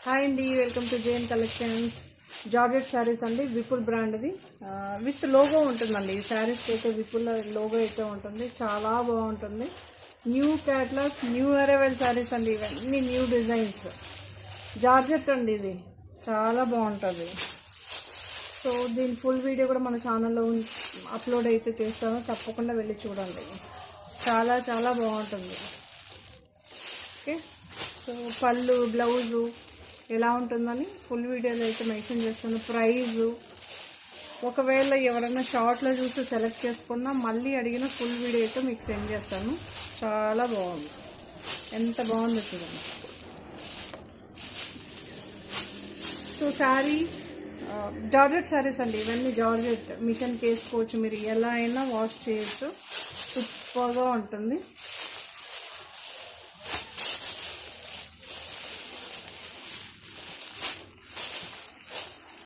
Hi అండి, welcome to JN collections. Georgette saris అండి, Vipul బ్రాండ్ది with logo ఉంటుందండి. ఈ శారీస్కి అయితే విపుల్ లోగో అయితే ఉంటుంది, చాలా బాగుంటుంది. New catalogue, new arrival saris అండి. ఇవన్నీ న్యూ డిజైన్స్. జార్జెట్ అండి, ఇది చాలా బాగుంటుంది. సో దీని ఫుల్ వీడియో కూడా మన ఛానల్లో అప్లోడ్ అయితే చేస్తాను, తప్పకుండా వెళ్ళి చూడండి. చాలా చాలా బాగుంటుంది. ఓకే, సో పళ్ళు బ్లౌజు ఎలా ఉంటుందని ఫుల్ వీడియోలో అయితే మెన్షన్ చేస్తాను. ప్రైజు ఒకవేళ ఎవరైనా షార్ట్లో చూసి సెలెక్ట్ చేసుకున్నా మళ్ళీ అడిగిన ఫుల్ వీడియో అయితే మీకు సెండ్ చేస్తాను. చాలా బాగుంది, ఎంత బాగుంది చూడండి. సో శారీ జార్జెట్ శారీస్ అండి, ఇవన్నీ జార్జెట్. మిషన్కి వేసుకోవచ్చు, మీరు ఎలా అయినా వాష్ చేయొచ్చు. సూపర్గా ఉంటుంది.